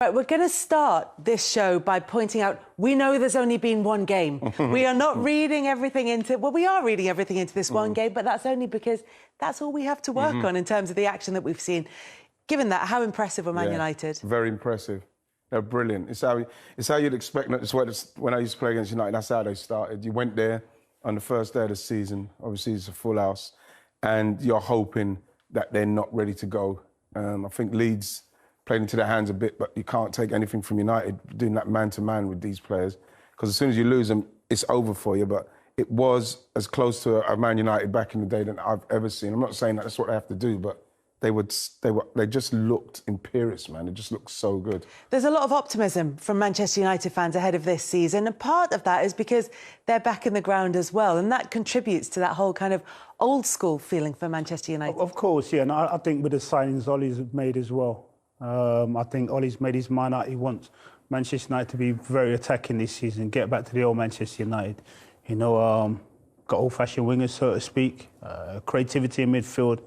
Right, we're going to start this show by pointing out we know there's only been one game. We are not reading everything into... Well, we are reading everything into this one game, but that's only because that's all we have to work on in terms of the action that we've seen. Given that, how impressive were Man United? Very impressive. They're brilliant. It's how you'd expect. When I used to play against United, that's how they started. You went there on the first day of the season. Obviously, it's a full house. And you're hoping that they're not ready to go. I think Leeds played into their hands a bit, but you can't take anything from United doing that man-to-man with these players. Because as soon as you lose them, it's over for you. But it was as close to a Man United back in the day than I've ever seen. I'm not saying that that's what they have to do, but they just looked imperious, man. It just looked so good. There's a lot of optimism from Manchester United fans ahead of this season, and part of that is because they're back in the ground as well, and that contributes to that whole kind of old-school feeling for Manchester United. Of course, yeah, and I think with the signings Ollie's made as well, I think Ollie's made his mind out. He wants Manchester United to be very attacking this season, get back to the old Manchester United. You know, got old-fashioned wingers, so to speak, creativity in midfield.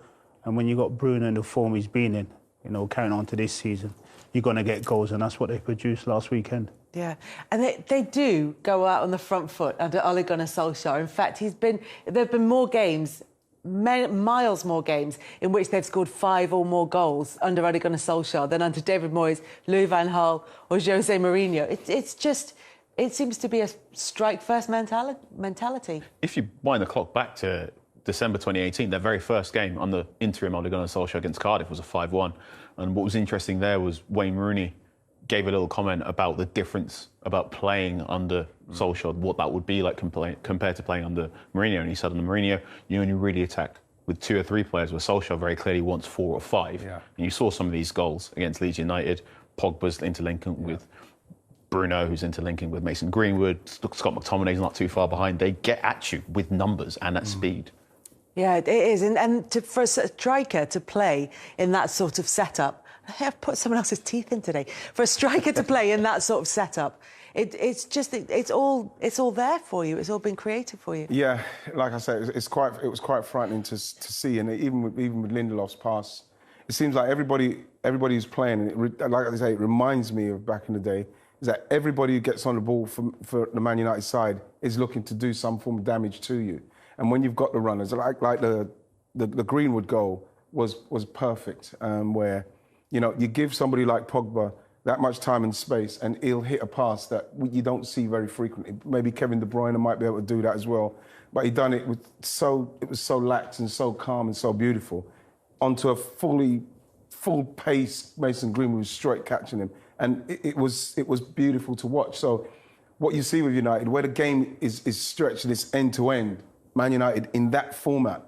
And when you've got Bruno in the form he's been in, you know, carrying on to this season, you're going to get goals, and that's what they produced last weekend. Yeah, and they do go out on the front foot under Ole Gunnar Solskjaer. In fact, there have been more games, miles more games, in which they've scored 5 or more goals under Ole Gunnar Solskjaer than under David Moyes, Louis van Gaal or Jose Mourinho. It seems to be a strike-first mentality. If you wind the clock back to December 2018, their very first game under interim Ole Gunnar Solskjaer against Cardiff was a 5-1. And what was interesting there was Wayne Rooney gave a little comment about the difference about playing under Solskjaer, what that would be like compared to playing under Mourinho. And he said, under Mourinho, you only really attack with 2 or 3 players, where Solskjaer very clearly wants 4 or 5. Yeah. And you saw some of these goals against Leeds United. Pogba's interlinking with Bruno, who's interlinking with Mason Greenwood. Scott McTominay's not too far behind. They get at you with numbers and at speed. Yeah, it is. And for a striker to play in that sort of setup, I've put someone else's teeth in today. For a striker to play in that sort of setup, it's all there for you. It's all been created for you. Yeah, like I said, it was quite frightening to see, and even with Lindelof's pass, it seems like everybody who's playing, and like I say, it reminds me of back in the day, is that everybody who gets on the ball for the Man United side is looking to do some form of damage to you. And when you've got the runners, like the Greenwood goal was perfect, where, you know, you give somebody like Pogba that much time and space, and he'll hit a pass that you don't see very frequently. Maybe Kevin De Bruyne might be able to do that as well, but he done it with it was so lax and so calm and so beautiful, onto a full-pace Mason Greenwood was straight catching him, and it was beautiful to watch. So what you see with United, where the game is stretched this end to end. Man United in that format,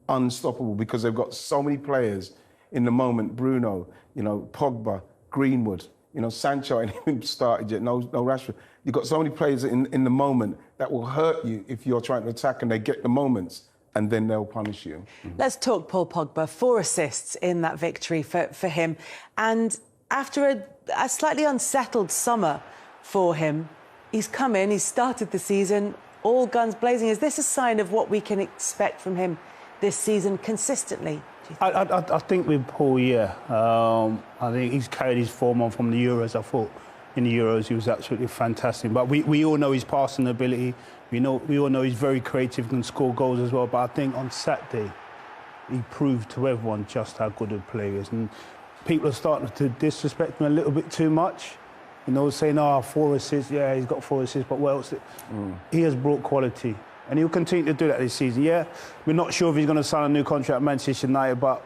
unstoppable, because they've got so many players in the moment. Bruno, you know, Pogba, Greenwood, you know, Sancho ain't even started yet, no Rashford. You've got so many players in the moment that will hurt you if you're trying to attack, and they get the moments and then they'll punish you. Let's talk Paul Pogba. 4 assists in that victory for him. And after a slightly unsettled summer for him, he's come in, he's started the season all guns blazing. Is this a sign of what we can expect from him this season consistently? I think with Paul, yeah. I think he's carried his form on from the Euros. I thought in the Euros he was absolutely fantastic. But we all know his passing ability. We all know he's very creative, can score goals as well. But I think on Saturday he proved to everyone just how good a player is. And people are starting to disrespect him a little bit too much. You know, saying, 4 assists, yeah, he's got 4 assists, but what else? He has brought quality, and he'll continue to do that this season. Yeah, we're not sure if he's going to sign a new contract at Manchester United, but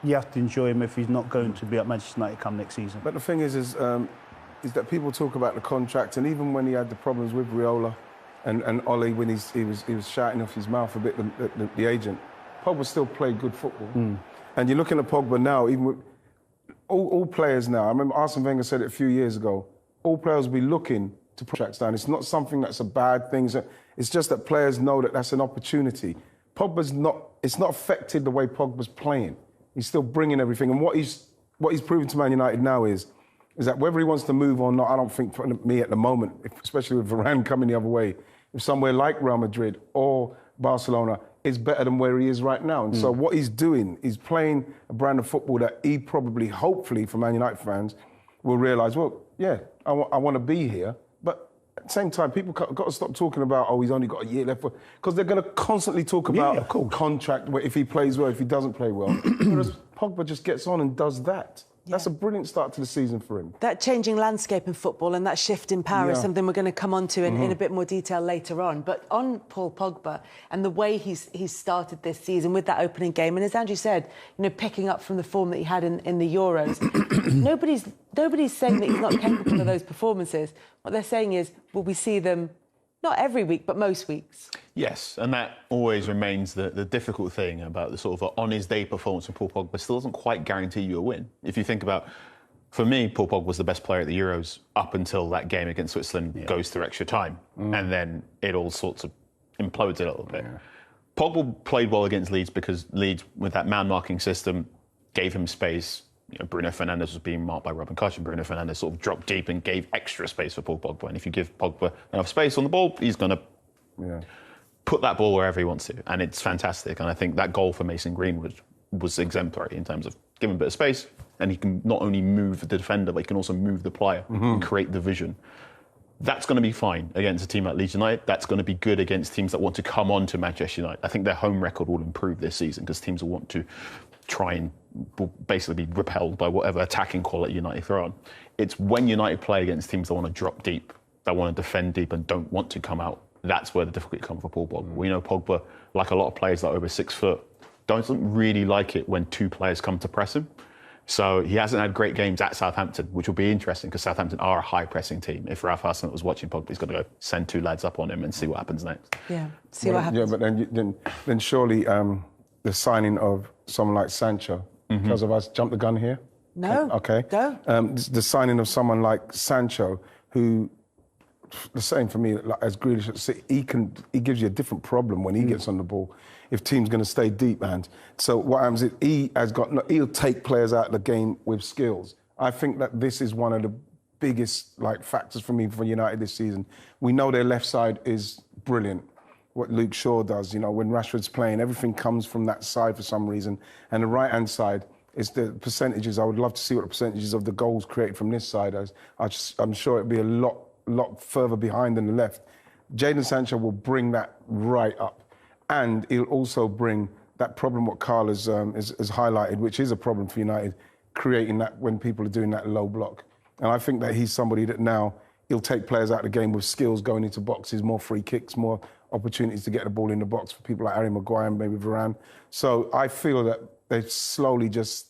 you have to enjoy him if he's not going to be at Manchester United come next season. But the thing is that people talk about the contract, and even when he had the problems with Riola and Ollie, when he was shouting off his mouth a bit, the agent, Pogba still played good football. And you're looking at Pogba now, even with all players now. I remember Arsene Wenger said it a few years ago. All players will be looking to put contracts down. It's not something that's a bad thing. It's just that players know that that's an opportunity. It's not affected the way Pogba's playing. He's still bringing everything. And what he's proven to Man United now is that whether he wants to move or not, I don't think for me at the moment, especially with Varane coming the other way, if somewhere like Real Madrid or Barcelona is better than where he is right now. And so what he's doing is playing a brand of football that he probably, hopefully for Man United fans, will realise, well, yeah, I want to be here. But at the same time, people got to stop talking about, oh, he's only got a year left. Because they're going to constantly talk about contract, if he plays well, if he doesn't play well. Whereas Pogba just gets on and does that. That's a brilliant start to the season for him. That changing landscape in football and that shift in power is something we're going to come on to in a bit more detail later on. But on Paul Pogba and the way he's started this season with that opening game, and as Andrew said, picking up from the form that he had in the Euros, nobody's saying that he's not capable of those performances. What they're saying is, will we see them not every week, but most weeks? Yes, and that always remains the difficult thing about the sort of on-his-day performance from Paul Pogba. Still doesn't quite guarantee you a win. If you think about, for me, Paul Pogba was the best player at the Euros up until that game against Switzerland goes through extra time. And then it all sorts of implodes a little bit. Yeah. Pogba played well against Leeds because Leeds, with that man-marking system, gave him space. Bruno Fernandes was being marked by Robin Koch, and Bruno Fernandes sort of dropped deep and gave extra space for Paul Pogba. And if you give Pogba enough space on the ball, he's going to put that ball wherever he wants to. And it's fantastic. And I think that goal for Mason Greenwood was exemplary in terms of giving a bit of space. And he can not only move the defender, but he can also move the player and create the vision. That's going to be fine against a team like Leeds United. That's going to be good against teams that want to come on to Manchester United. I think their home record will improve this season because teams will want to try and basically be repelled by whatever attacking quality United throw on. It's when United play against teams that want to drop deep, that want to defend deep and don't want to come out. That's where the difficulty comes for Paul Pogba. We know Pogba, like a lot of players that are over 6 foot, doesn't really like it when 2 players come to press him. So he hasn't had great games at Southampton, which will be interesting because Southampton are a high-pressing team. If Ralph Hasenhüttl was watching Pogba, he's got to go send 2 lads up on him and see what happens next. Yeah, see what happens. Yeah, but then surely the signing of someone like Sancho, because of us, jump the gun here? No, okay. Go. The signing of someone like Sancho, who, the same for me, like, as Grealish, he gives you a different problem when he gets on the ball. If team's going to stay deep, and so what happens is he'll take players out of the game with skills. I think that this is one of the biggest factors for me for United this season. We know their left side is brilliant. What Luke Shaw does, when Rashford's playing, everything comes from that side for some reason. And the right-hand side is the percentages. I would love to see what the percentages of the goals created from this side is. I'm sure it'd be a lot further behind than the left. Jadon Sancho will bring that right up. And he'll also bring that problem what Carl has highlighted, which is a problem for United, creating that when people are doing that low block. And I think that he's somebody that now he'll take players out of the game with skills going into boxes, more free kicks, more opportunities to get the ball in the box for people like Harry Maguire and maybe Varane. So I feel that they're slowly just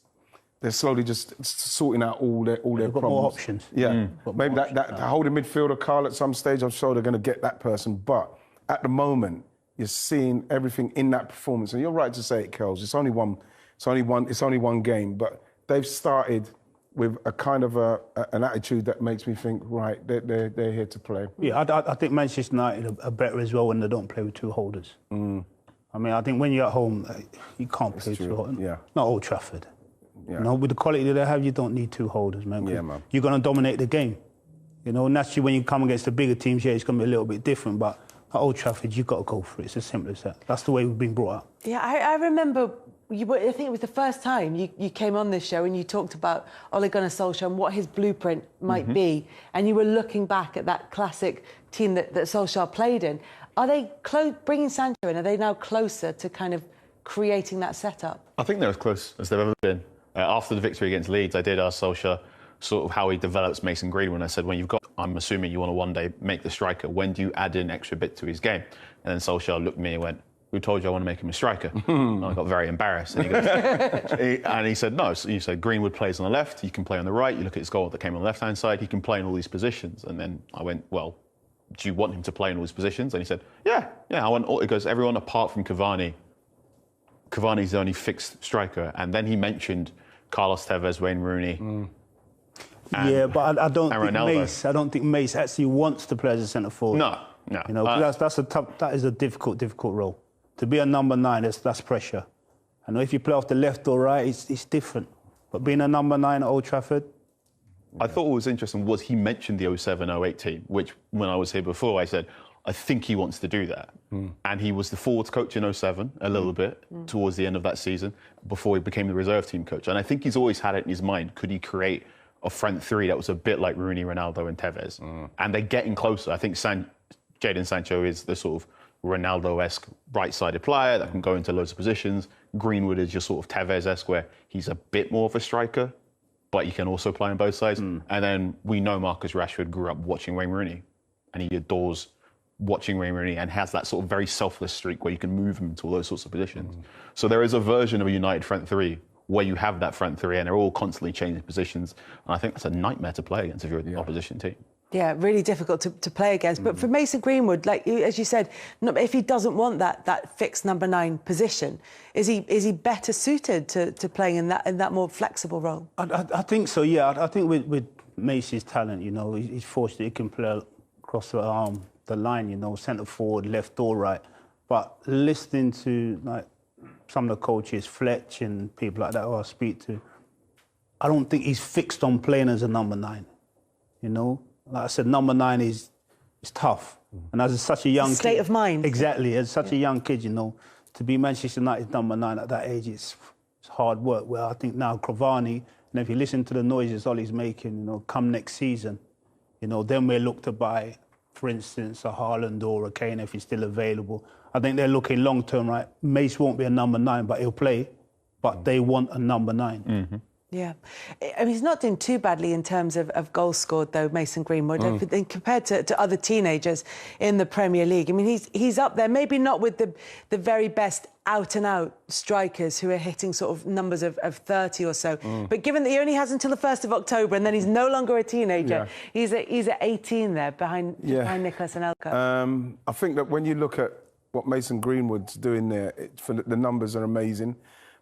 sorting out all their problems. Got more options. Yeah, maybe that holding midfielder, Carl, at some stage, I'm sure they're going to get that person. But at the moment, you're seeing everything in that performance, and you're right to say it, Kels. It's only one game, but they've started with a kind of an attitude that makes me think, right, they're here to play. Yeah, I think Manchester United are better as well when they don't play with 2 holders. I mean, I think when you're at home, you can't play 2 holders. Yeah. Not Old Trafford. Yeah. With the quality that they have, you don't need 2 holders, man. Yeah, man. You're going to dominate the game. Naturally, when you come against the bigger teams, it's going to be a little bit different, but at Old Trafford, you've got to go for it. It's as simple as that. That's the way we've been brought up. Yeah, I remember, I think it was the first time you came on this show and you talked about Ole Gunnar Solskjaer and what his blueprint might be. And you were looking back at that classic team that Solskjaer played in. Are they bringing Sancho in? Are they now closer to kind of creating that setup? I think they're as close as they've ever been. After the victory against Leeds, I did ask Solskjaer sort of how he develops Mason Greenwood. I said, when you've got, I'm assuming you want to one day make the striker, when do you add an extra bit to his game? And then Solskjaer looked at me and went, who told you I want to make him a striker? And I got very embarrassed. And he goes, he said, no. So you said Greenwood plays on the left, he can play on the right. You look at his goal that came on the left-hand side, he can play in all these positions. And then I went, well, do you want him to play in all these positions? And he said, yeah, I want all. He goes, everyone apart from Cavani. Cavani's the only fixed striker. And then he mentioned Carlos Tevez, Wayne Rooney. Yeah, but I don't think Mace actually wants to play as a centre forward. No. That is a difficult role. To be a number 9, that's pressure. I know if you play off the left or right, it's different. But being a number 9 at Old Trafford. I thought what was interesting was he mentioned the 07-08 team, which when I was here before, I said, I think he wants to do that. And he was the forwards coach in 07 a little bit towards the end of that season before he became the reserve team coach. And I think he's always had it in his mind, could he create of front three that was a bit like Rooney, Ronaldo and Tevez. And they're getting closer. I think Jadon Sancho is the sort of Ronaldo-esque right-sided player that can go into loads of positions. Greenwood is just sort of Tevez-esque, where he's a bit more of a striker, but he can also play on both sides. And then we know Marcus Rashford grew up watching Wayne Rooney, and he adores watching Wayne Rooney and has that sort of very selfless streak where you can move him to all those sorts of positions. So there is a version of a United front three where you have that front three and they're all constantly changing positions. And I think that's a nightmare to play against if you're an opposition team. Yeah, really difficult to play against. But for Mason Greenwood, like as you said, if he doesn't want that fixed number 9 position, is he better suited to playing in that more flexible role? I think so. Yeah, I think with Macy's talent, you know, he's forced that he can play across the line, you know, centre forward, left or right. But listening to like some of the coaches, Fletch and people like that who I speak to, I don't think he's fixed on playing as a number 9. You know. Like I said, number 9 is tough. And as such a young state of mind. Exactly. As such a young kid, you know, to be Manchester United number 9 at that age, it's hard work. Well, I think now Cavani, and if you listen to the noises Ollie's making, you know, come next season, you know, then we'll look to buy, for instance, a Haaland or a Kane if he's still available. I think they're looking long term, right? Mace won't be a number 9, but he'll play. But they want a number 9. Yeah. I mean, he's not doing too badly in terms of goals scored, though, Mason Greenwood, compared to other teenagers in the Premier League. I mean, he's up there, maybe not with the very best out-and-out strikers who are hitting sort of numbers of 30 or so. But given that he only has until the 1st of October and then he's no longer a teenager, he's at 18 there behind Nicolas Anelka. I think that when you look at what Mason Greenwood's doing there, the numbers are amazing.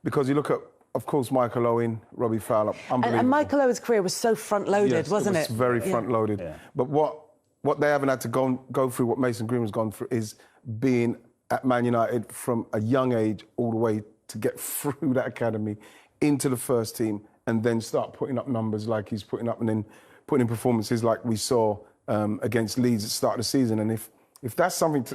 Because you look at, of course, Michael Owen, Robbie Fowler, unbelievable. And Michael Owen's career was so front-loaded, wasn't it? It was very front-loaded. Yeah. But what they haven't had to go through, what Mason Greenwood's gone through, is being at Man United from a young age all the way to get through that academy into the first team and then start putting up numbers like he's putting up and then putting in performances like we saw against Leeds at the start of the season. And if that's something,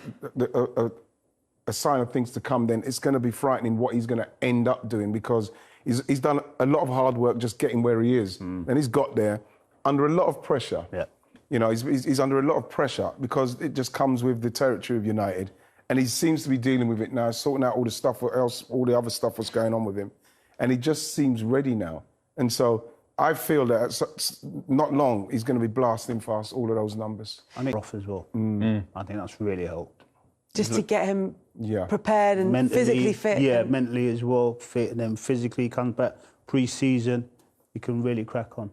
a sign of things to come, then it's going to be frightening what he's going to end up doing, because he's done a lot of hard work just getting where he is. And he's got there under a lot of pressure. Yeah. You know, he's under a lot of pressure because it just comes with the territory of United. And he seems to be dealing with it now, sorting out all the stuff else, all the other stuff that's going on with him. And he just seems ready now. And so I feel that not long, he's going to be blasting past all of those numbers. I think off as well. I think that's really helped. Just to get him prepared and mentally, physically fit. Yeah, mentally as well, fit, and then physically comes back pre-season, he can really crack on.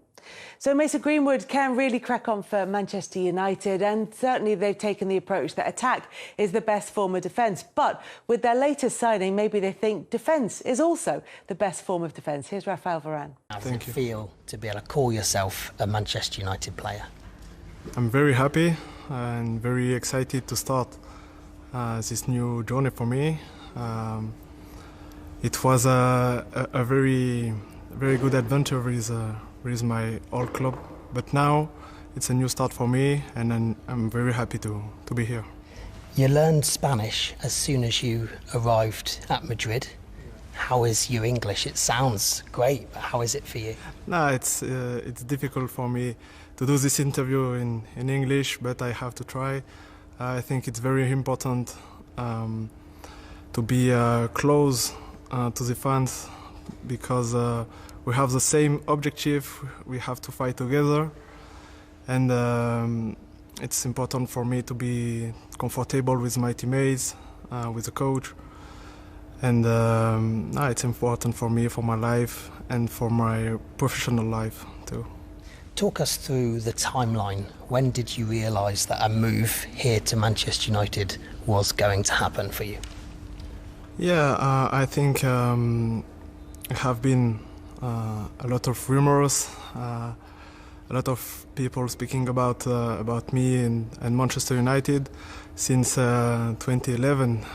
So Mason Greenwood can really crack on for Manchester United, and certainly they've taken the approach that attack is the best form of defence. But with their latest signing, maybe they think defence is also the best form of defence. Here's Rafael Varane. How does it feel to be able to call yourself a Manchester United player? I'm very happy and very excited to start this new journey for me. It was a very good adventure with my old club, but now it's a new start for me, and I'm very happy to be here. You learned Spanish as soon as you arrived at Madrid. How is your English? It sounds great, but how is it for you? No, it's difficult for me to do this interview in English, but I have to try. I think it's very important to be close to the fans, because we have the same objective. We have to fight together, and it's important for me to be comfortable with my teammates, with the coach, and it's important for me, for my life and for my professional life too. Talk us through the timeline. When did you realise that a move here to Manchester United was going to happen for you? Yeah, I think there have been a lot of rumours, a lot of people speaking about me and Manchester United since 2011,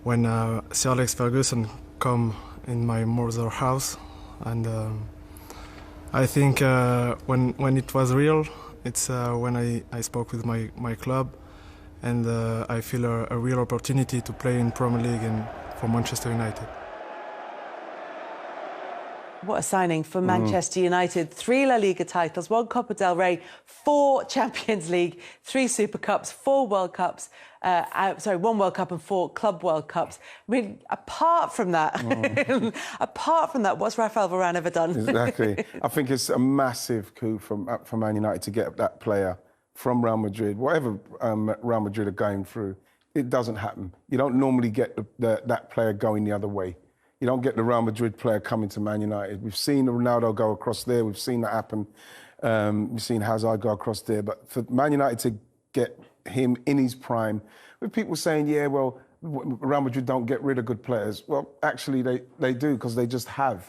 when Sir Alex Ferguson come in my mother's house, and I think when it was real, it's when I spoke with my club, and I feel a real opportunity to play in Premier League and for Manchester United. What a signing for Manchester United. 3 La Liga titles, 1 Copa del Rey, 4 Champions League, 3 Super Cups, 4 World Cups, 1 World Cup and 4 Club World Cups. I mean, apart from that, what's Rafael Varane ever done? Exactly. I think it's a massive coup for Man United to get that player from Real Madrid. Whatever Real Madrid are going through, it doesn't happen. You don't normally get that player going the other way. You don't get the Real Madrid player coming to Man United. We've seen Ronaldo go across there. We've seen that happen. We've seen Hazard go across there. But for Man United to get him in his prime, with people saying, yeah, well, Real Madrid don't get rid of good players. Well, actually, they do, because they just have.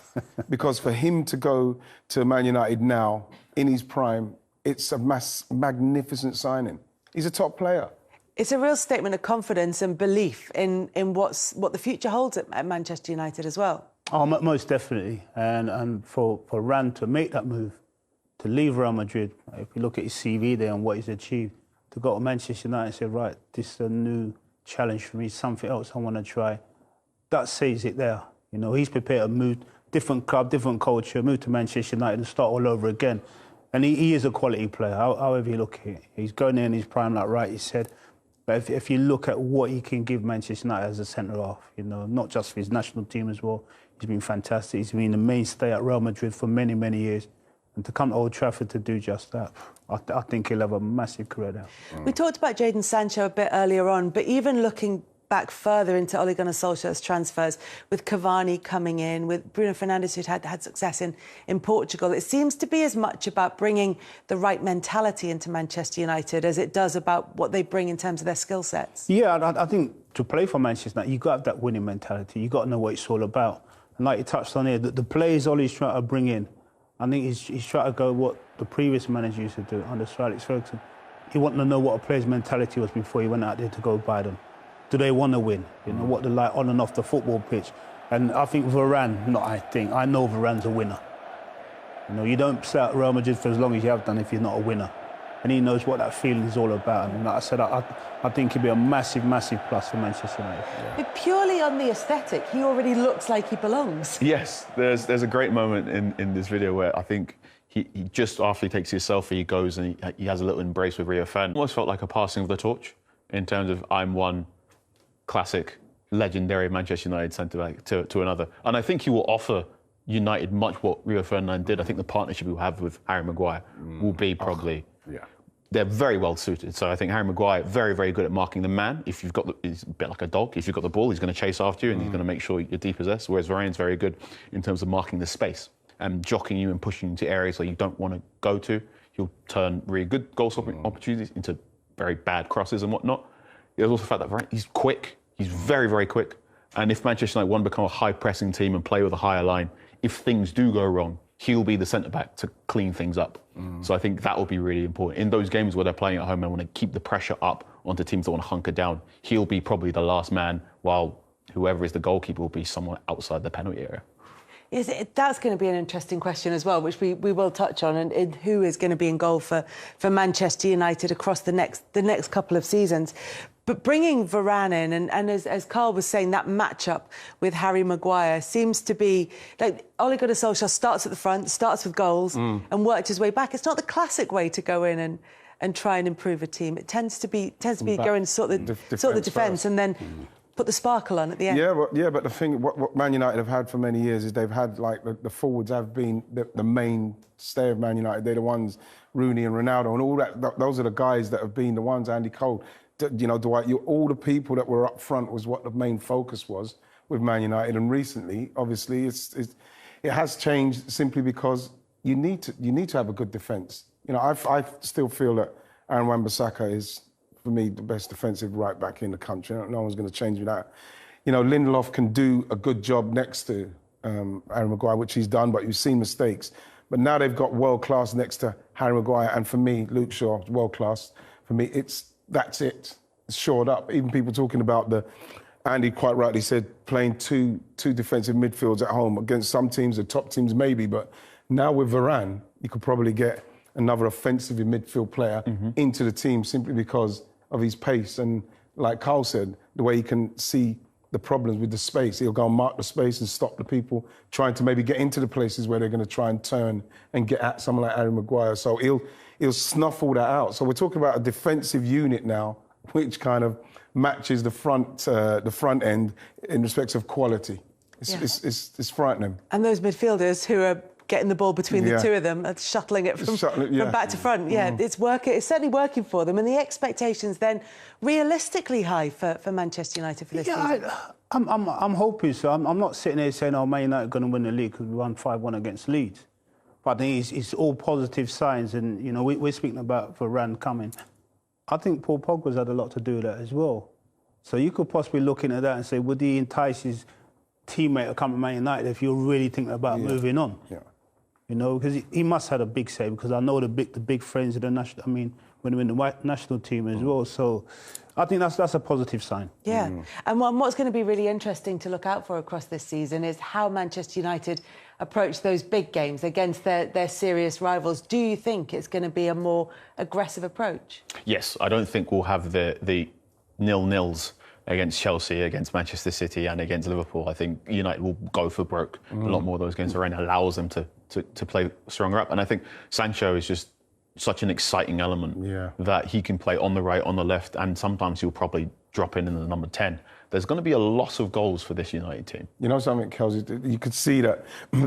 Because for him to go to Man United now, in his prime, it's a magnificent signing. He's a top player. It's a real statement of confidence and belief in what the future holds at Manchester United as well. Oh, most definitely. And for Ran to make that move, to leave Real Madrid, if you look at his CV there and what he's achieved, to go to Manchester United and say, right, this is a new challenge for me, something else I want to try, that says it there. You know, he's prepared to move, different club, different culture, move to Manchester United and start all over again. And he is a quality player, however you look at it. He's going in his prime, like Wright, he said. But if you look at what he can give Manchester United as a centre-half, you know, not just for his national team as well, he's been fantastic. He's been the mainstay at Real Madrid for many, many years. And to come to Old Trafford to do just that, I think he'll have a massive career there. We talked about Jadon Sancho a bit earlier on, but even looking back further into Ole Gunnar Solskjaer's transfers, with Cavani coming in, with Bruno Fernandes, who'd had success in Portugal, it seems to be as much about bringing the right mentality into Manchester United as it does about what they bring in terms of their skill sets. Yeah, I think to play for Manchester United, you've got to have that winning mentality. You've got to know what it's all about. And like you touched on here, the players Ole's trying to bring in, I think he's trying to go what the previous manager used to do under Sir Alex Ferguson. He wanted to know what a player's mentality was before he went out there to go buy them. Do they want to win? You know, what they're like on and off the football pitch. And I think Varane, I know Varane's a winner. You know, you don't stay at Real Madrid for as long as you have done if you're not a winner. And he knows what that feeling is all about. And like I said, I think he'll be a massive, massive plus for Manchester United. Yeah. But purely on the aesthetic, he already looks like he belongs. Yes, there's a great moment in this video where I think he just after he takes his selfie, he goes and he has a little embrace with Rio Ferdinand. Almost felt like a passing of the torch in terms of I'm one classic, legendary Manchester United centre-back to another. And I think he will offer United much what Rio Ferdinand did. I think the partnership he'll have with Harry Maguire will be probably... Yeah. They're very well suited. So I think Harry Maguire, very, very good at marking the man. If you've got he's a bit like a dog. If you've got the ball, he's going to chase after you and he's going to make sure you're depossessed. Whereas Varane's very good in terms of marking the space and jockeying you and pushing you to areas where you don't want to go to. He'll turn really good goal-stopping opportunities into very bad crosses and whatnot. There's also the fact that Varane, he's quick. He's very, very quick. And if Manchester United want to become a high-pressing team and play with a higher line, if things do go wrong, he'll be the centre-back to clean things up. So I think that will be really important. In those games where they're playing at home and want to keep the pressure up onto teams that want to hunker down, he'll be probably the last man, while whoever is the goalkeeper will be someone outside the penalty area. That's going to be an interesting question as well, which we will touch on, and who is going to be in goal for Manchester United across the next couple of seasons. But bringing Varane in, and as Carl was saying, that matchup with Harry Maguire seems to be like Ole Gunnar Solskjaer starts at the front, starts with goals, and worked his way back. It's not the classic way to go in and try and improve a team. It tends to be going to sort the defence and then put the sparkle on at the end. Yeah, but the thing, what Man United have had for many years is they've had, like, the forwards have been the mainstay of Man United. They're the ones, Rooney and Ronaldo and all that. Those are the guys that have been the ones, Andy Cole. You know, Dwight, all the people that were up front was what the main focus was with Man United. And recently, obviously, it has changed simply because you need to have a good defence. You know, I still feel that Aaron Wan-Bissaka is, for me, the best defensive right back in the country. No one's going to change that. You know, Lindelof can do a good job next to Harry Maguire, which he's done, but you've seen mistakes. But now they've got world class next to Harry Maguire, and for me, Luke Shaw, world class. For me, that's it. It's shored up. Even people talking about Andy quite rightly said, playing two defensive midfields at home against some teams, the top teams maybe, but now with Varane, you could probably get another offensive midfield player into the team simply because of his pace and, like Carl said, the way he can see the problems with the space. He'll go and mark the space and stop the people trying to maybe get into the places where they're going to try and turn and get at someone like Harry Maguire. So he'll snuff all that out. So we're talking about a defensive unit now, which kind of matches the front end in respects of quality. It's frightening. And those midfielders who are getting the ball between the two of them, shuttling it from back to front. Yeah, it's working. It's certainly working for them. And the expectations then realistically high for Manchester United for this season. I'm hoping so. I'm not sitting there saying, Man United are going to win the league because we won 5-1 against Leeds. But I think it's all positive signs. And, we're speaking about Varane coming. I think Paul Pogba's had a lot to do with that as well. So you could possibly look into that and say, would he entice his teammate to come to Man United if you're really thinking about moving on? Yeah. Because he must have had a big say, because I know the big friends of the national. I mean, when we're in the national team as well. So I think that's a positive sign. Yeah. And what's going to be really interesting to look out for across this season is how Manchester United approach those big games against their serious rivals. Do you think it's going to be a more aggressive approach? Yes, I don't think we'll have the 0-0s against Chelsea, against Manchester City and against Liverpool. I think United will go for broke a lot more of those games. Varane allows them to play stronger up. And I think Sancho is just such an exciting element that he can play on the right, on the left, and sometimes he'll probably drop in the number 10. There's going to be a lot of goals for this United team. You know something, Kelsey? You could see that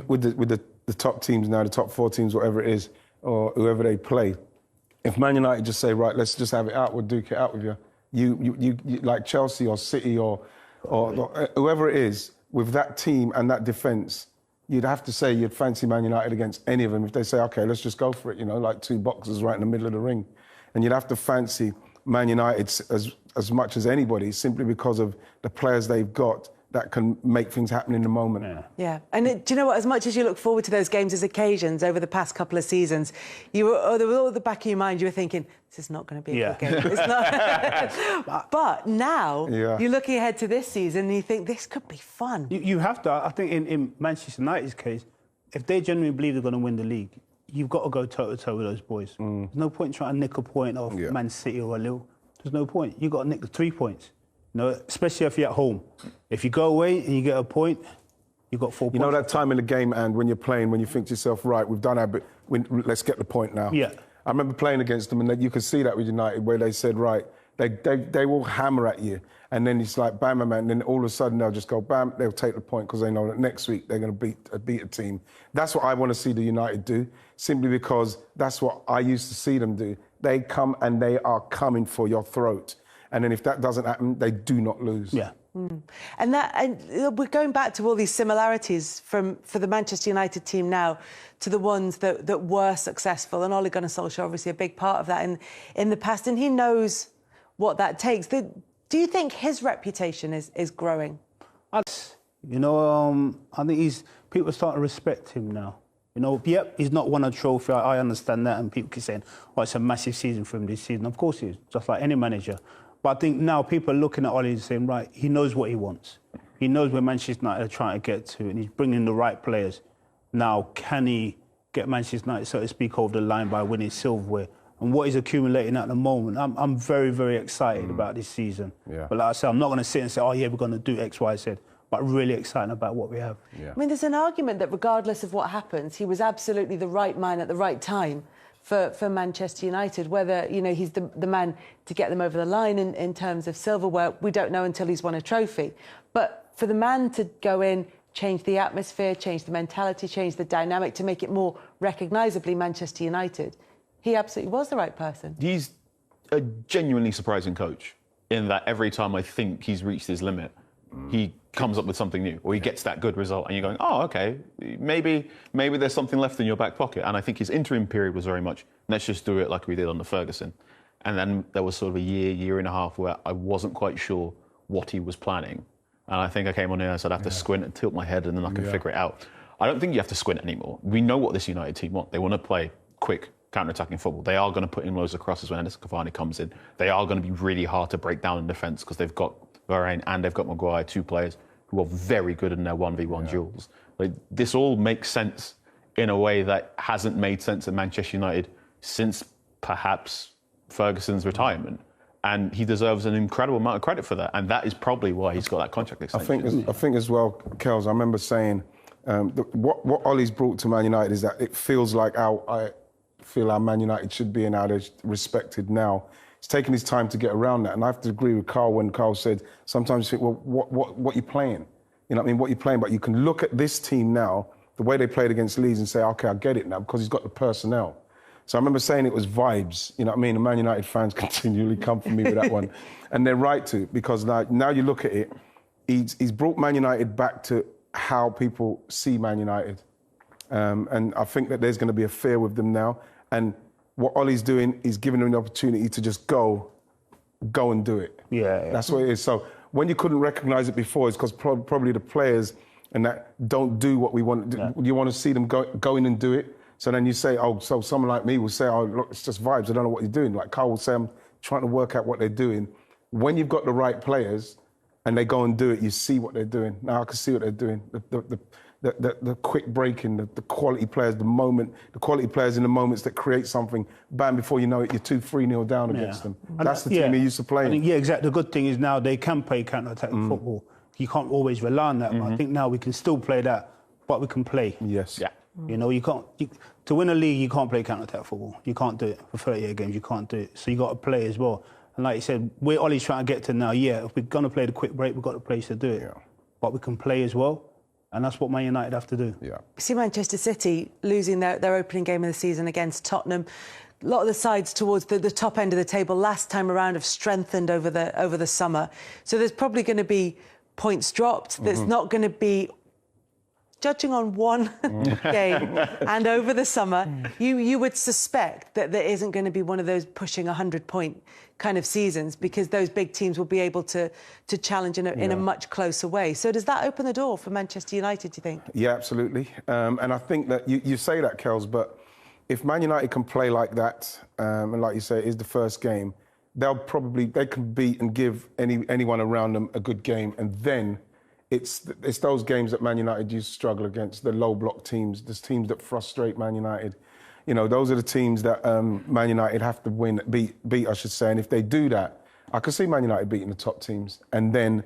with the top teams now, the top 4 teams, whatever it is, or whoever they play. If Man United just say, right, let's just have it out, we'll duke it out with you. You like Chelsea or City or whoever it is, with that team and that defence, you'd have to say you'd fancy Man United against any of them. If they say, OK, let's just go for it, like 2 boxers right in the middle of the ring. And you'd have to fancy Man United as much as anybody, simply because of the players they've got that can make things happen in the moment. Yeah. And do you know what? As much as you look forward to those games as occasions over the past couple of seasons, there was all at the back of your mind, you were thinking, this is not going to be a good game. It's not. But now you're looking ahead to this season and you think this could be fun. You have to. I think in Manchester United's case, if they genuinely believe they're going to win the league, you've got to go toe-to-toe with those boys. There's no point in trying to nick a point off Man City or a little. There's no point. You've got to nick the 3 points. Especially if you're at home. If you go away and you get a point, you've got 4 points. You know that time in the game, and when you're playing, when you think to yourself, right, we've done our bit, let's get the point now. Yeah. I remember playing against them, and you could see that with United, where they said, right, they will hammer at you, and then it's like bam, bam, and then all of a sudden they'll just go bam, they'll take the point because they know that next week they're going to beat a team. That's what I want to see the United do, simply because that's what I used to see them do. They come and they are coming for your throat. And then if that doesn't happen, they do not lose. Yeah. And we're going back to all these similarities for the Manchester United team now to the ones that were successful. And Ole Gunnar Solskjaer, obviously a big part of that in the past. And he knows what that takes. Do you think his reputation is growing? I think people are starting to respect him now. He's not won a trophy. I understand that. And people keep saying, it's a massive season for him this season. Of course he is, just like any manager. But I think now people are looking at Ole and saying, right, he knows what he wants. He knows where Manchester United are trying to get to, and he's bringing the right players. Now, can he get Manchester United, so to speak, over the line by winning silverware? And what he's accumulating at the moment, I'm very, very excited about this season. Yeah. But like I said, I'm not going to sit and say, we're going to do X, Y, Z. But really excited about what we have. Yeah. I mean, there's an argument that regardless of what happens, he was absolutely the right man at the right time for Manchester United. Whether, he's the man to get them over the line in terms of silverware, we don't know until he's won a trophy. But for the man to go in, change the atmosphere, change the mentality, change the dynamic to make it more recognisably Manchester United, he absolutely was the right person. He's a genuinely surprising coach in that every time I think he's reached his limit, he comes up with something new, or he gets that good result, and you're going, okay, maybe there's something left in your back pocket. And I think his interim period was very much, let's just do it like we did under Ferguson. And then there was sort of a year and a half where I wasn't quite sure what he was planning. And I think I came on here and said, I have to squint and tilt my head and then I can figure it out. I don't think you have to squint anymore. We know what this United team want. They want to play quick, counter-attacking football. They are going to put in loads of crosses when Anderson Cavani comes in. They are going to be really hard to break down in defence because they've got Varane and they've got Maguire, 2 players who are very good in their 1v1 duels. This all makes sense in a way that hasn't made sense at Manchester United since perhaps Ferguson's retirement. And he deserves an incredible amount of credit for that. And that is probably why he's got that contract extension. I think as well, Kels, I remember saying what Ollie's brought to Man United is that it feels like I feel our Man United should be and how they're respected now. He's taken his time to get around that. And I have to agree with Carl when Carl said, sometimes you think, well, what you playing? You know what I mean? What you playing? But you can look at this team now, the way they played against Leeds and say, OK, I get it now because he's got the personnel. So I remember saying it was vibes, you know what I mean? And Man United fans continually come for me with that one. And they're right to, because now you look at it, he's brought Man United back to how people see Man United. And I think that there's going to be a fear with them now. And what Ollie's doing is giving them the opportunity to just go and do it. Yeah. That's what it is. So when you couldn't recognise it before, it's because probably the players and that don't do what we want. Yeah. You want to see them go in and do it. So then you say, oh, so someone like me will say, oh, look, it's just vibes. I don't know what you're doing. Like Carl will say, I'm trying to work out what they're doing. When you've got the right players and they go and do it, you see what they're doing. Now I can see what they're doing. The quick breaking, the quality players, the quality players in the moments that create something, bam, before you know it, you're 2-3-0 down against them. And that's the team he used to play in. Yeah, exactly. The good thing is now they can play counter-attack football. You can't always rely on that. But I think now we can still play that, but we can play. Yes. Yeah. You know, to win a league, you can't play counter-attack football. You can't do it for 38 games. You can't do it. So you got to play as well. And like you said, where Ollie's trying to get to now, if we're going to play the quick break, we've got the place to do it. Yeah. But we can play as well. And that's what Man United have to do. Yeah. See Manchester City losing their opening game of the season against Tottenham. A lot of the sides towards the top end of the table last time around have strengthened over the summer. So there's probably going to be points dropped. There's not going to be, judging on one game and over the summer, you would suspect that there isn't going to be one of those pushing 100-point kind of seasons because those big teams will be able to challenge in a much closer way. So does that open the door for Manchester United, do you think? Yeah, absolutely. And I think that you say that, Kels, but if Man United can play like that, and like you say, it is the first game, they can beat and give anyone around them a good game, and then it's those games that Man United used to struggle against, the low block teams, the teams that frustrate Man United. You know, those are the teams that Man United have to beat, I should say. And if they do that, I can see Man United beating the top teams and then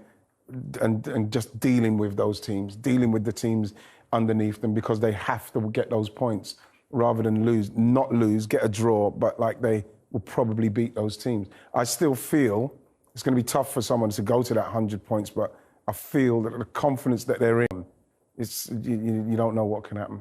and just dealing with those teams, dealing with the teams underneath them because they have to get those points rather than not lose, get a draw, but like they will probably beat those teams. I still feel it's going to be tough for someone to go to that 100 points, but I feel that the confidence that they're in, you don't know what can happen.